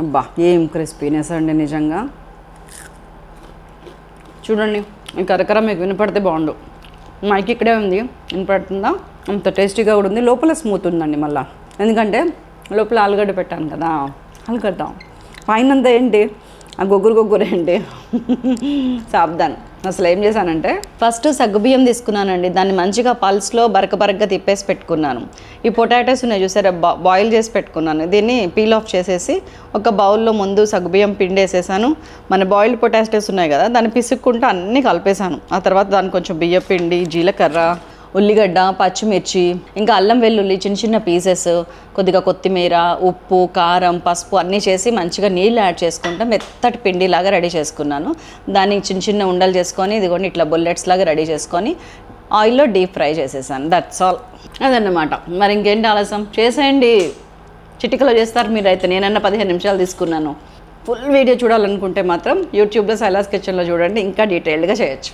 అబ్బా ఏం క్రిస్పీనెస్ అండి నిజంగా. చూడండి ఈ కరకర మీకు వినపడితే బాగుండు. మైక్ ఇక్కడే ఉంది, వినపడుతుందా? అంత టేస్టీగా కూడా ఉంది. లోపల స్మూత్ ఉందండి మళ్ళీ, ఎందుకంటే లోపల ఆలుగడ్డ పెట్టాను కదా. ఆలుగడ్డ పైనంతా ఏంటి ఆ గొగ్గురు ఏంటి సాబ్దాన్. అసలు ఏం చేశానంటే ఫస్ట్ సగ్గుబియ్యం తీసుకున్నానండి, దాన్ని మంచిగా పల్స్లో బరకగా తిప్పేసి పెట్టుకున్నాను. ఈ పొటాటోస్ ఉన్నాయి చూసారా, బాయిల్ చేసి పెట్టుకున్నాను. దీన్ని పీల్ ఆఫ్ చేసేసి ఒక బౌల్లో ముందు సగ్గుబియ్యం పిండి వేసేసాను. మన బాయిల్డ్ పొటాటోస్ ఉన్నాయి కదా, దాన్ని పిసుక్కుంటూ అన్నీ కలిపేసాను. ఆ తర్వాత దాన్ని కొంచెం బియ్యం పిండి, జీలకర్ర, ఉల్లిగడ్డ, పచ్చిమిర్చి, ఇంకా అల్లం వెల్లుల్లి చిన్న చిన్న పీసెస్, కొద్దిగా కొత్తిమీర, ఉప్పు, కారం, పసుపు అన్నీ చేసి మంచిగా నీళ్ళు యాడ్ చేసుకుంటా మెత్తటి పిండిలాగా రెడీ చేసుకున్నాను. దాన్ని చిన్న చిన్న ఉండలు చేసుకొని ఇదిగోండి ఇట్లా బుల్లెట్స్ లాగా రెడీ చేసుకొని ఆయిల్లో డీప్ ఫ్రై చేసేసాను. That's all. అదన్నమాట. మరి ఇంకేంటి ఆలస్యం, చేసేయండి. చిటికలో చేస్తారు మీరైతే. నేనన్నా 15 నిమిషాలు తీసుకున్నాను. ఫుల్ వీడియో చూడాలనుకుంటే మాత్రం యూట్యూబ్లో శైలాస్ కిచెన్లో చూడండి, ఇంకా డీటెయిల్డ్గా చేయొచ్చు.